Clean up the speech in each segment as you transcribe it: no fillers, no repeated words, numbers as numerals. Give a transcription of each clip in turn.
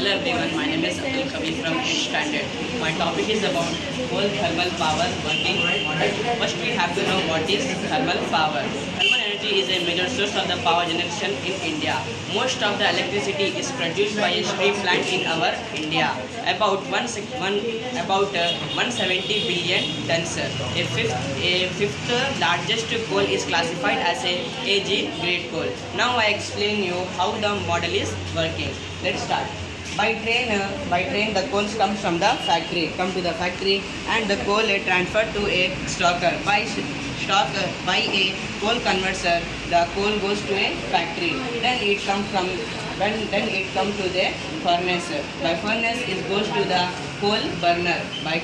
Hello everyone, my name is Abdul Kabir from 8th standard. My topic is about coal thermal power working model. First we have to know what is thermal power. Thermal energy is a major source of the power generation in India. Most of the electricity is produced by a steam plant in our India. About 170 billion tons. A fifth largest coal is classified as a AG grade coal. Now I explain you how the model is working. Let's start. By train the coals comes from the factory, come to the factory, and the coal is transferred to a stocker. By a coal converter, the coal goes to a factory. Then it comes to the furnace. By furnace it goes to the coal burner. By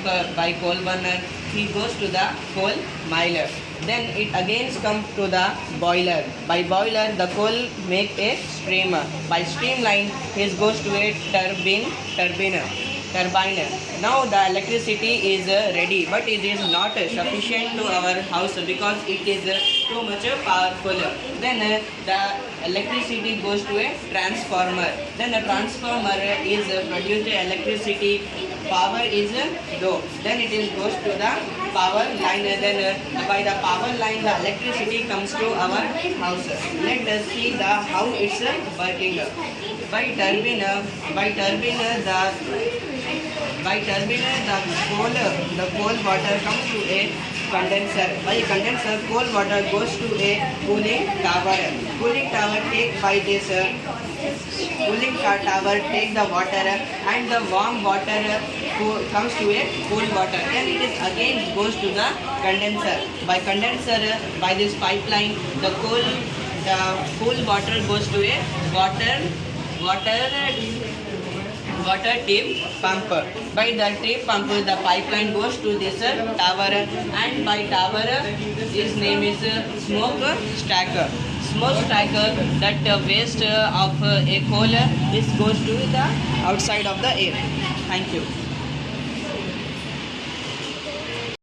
coal burner it goes to the coal miler. Then it again comes to the boiler. By boiler the coal make a steam. By streamline it goes to a turbine. Now the electricity is ready, but it is not sufficient to our house because it is too much powerful. Then the electricity goes to a transformer. Then the transformer is produce electricity. Power is low. Then it is goes to the power line. Then by the power line the electricity comes to our house. Let us see how it's working. By turbine the coal water comes to a condenser. By condenser coal water goes to a cooling tower. Cooling tower take the water, and the warm water comes to a cool water. Then it is again goes to the condenser. By condenser, by this pipeline the cool water goes to a water tip pump. By the tip pump the pipeline goes to this tower, and by tower his name is smoke stacker. Smoke stacker, that waste of a coal, this goes to the outside of the air. Thank you.